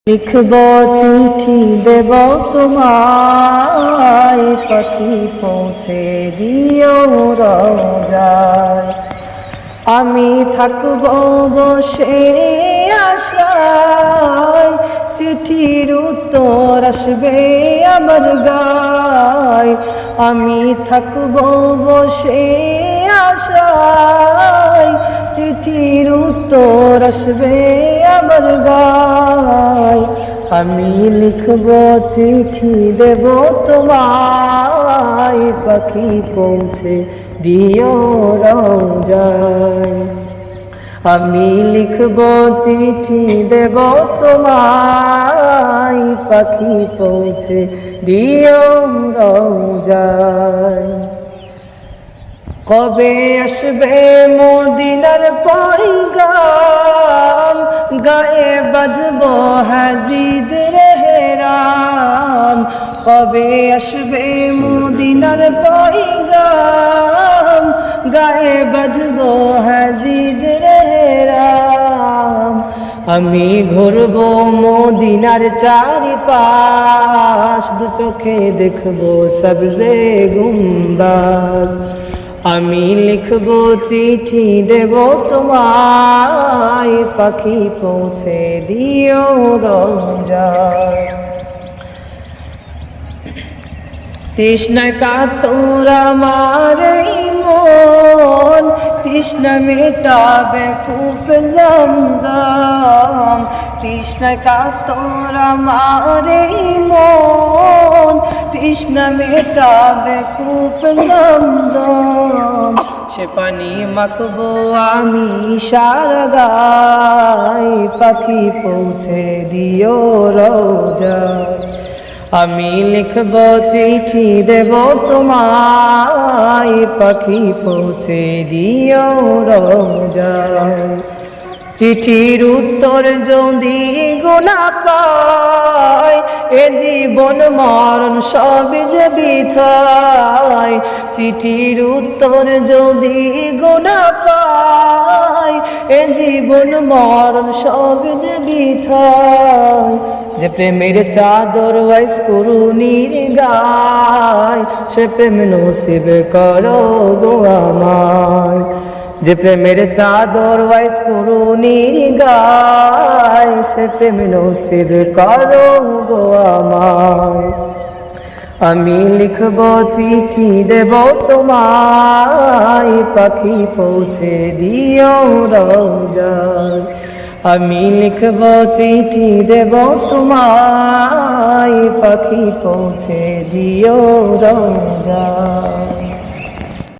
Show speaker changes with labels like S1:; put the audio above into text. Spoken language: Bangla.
S1: লিখব চিঠি দেব তোমায়, পাখি পৌঁছে দিও রোজায়। আমি থাকব বসে আশায়, চিঠির উত্তর আসবে আমার গায়। আমি থাকব বসে আশায়, চিঠির উত্তর আসবে আমার গায়। আমি লিখব চিঠি দেব তোমায়, পাখি পৌঁছে দিও রোজায়। আমি লিখব চিঠি দেব তোমায়, পাখি পৌঁছে দিও রোজায়। কবে আসবে মদিনার পয়গাম, গায়ে বাঁধব হাজিদ রেহরাম। কবে আসবে মদিনার পয়গাম, গায়ে বাঁধব হাজিদ রেহরাম। আমি ঘুরব মদিনার চারিপাশ, দু চোখে দেখব সবজে গুম্বাজ। আমি লিখব চিঠি দেব তোমায়, পাখি পৌঁছে দিও রোজায়। তৃষ্ণা কাতর আমার এই মন, তৃষ্ণা মেটাবে কূপ জমজম। তৃষ্ণা কাতর আমার এই মন, তৃষ্ণা মেটাবে কূপ জমজম। সে পানি মাখবো আমি সারা গায়, পাখি পৌঁছে দিও রোজায়। আমি লিখব চিঠি দেব তোমায়, পাখি পৌঁছে দিও রোজায়। চিঠির উত্তর যদি গোনা পায়, এ জীবন মরণ সব যে বৃথায়। চিঠির উত্তর যদি গোনা পায়, এ জীবন মরণ সব যে বৃথায়। যে প্রেমের চাদর ওয়াইস করুণীর গায়, সে প্রেম নসিব করো গো আমায়। যে প্রেমের চাদর ওয়াইস করুণীর গায়, সে প্রেম নসিব করো গো আমায়। আমি লিখব চিঠি দেব তোমায়, পাখি পৌঁছে দিও রোজায়। আমি লিখব চিঠি দেব তোমায়, পাখি পৌঁছে দিও রোজায়।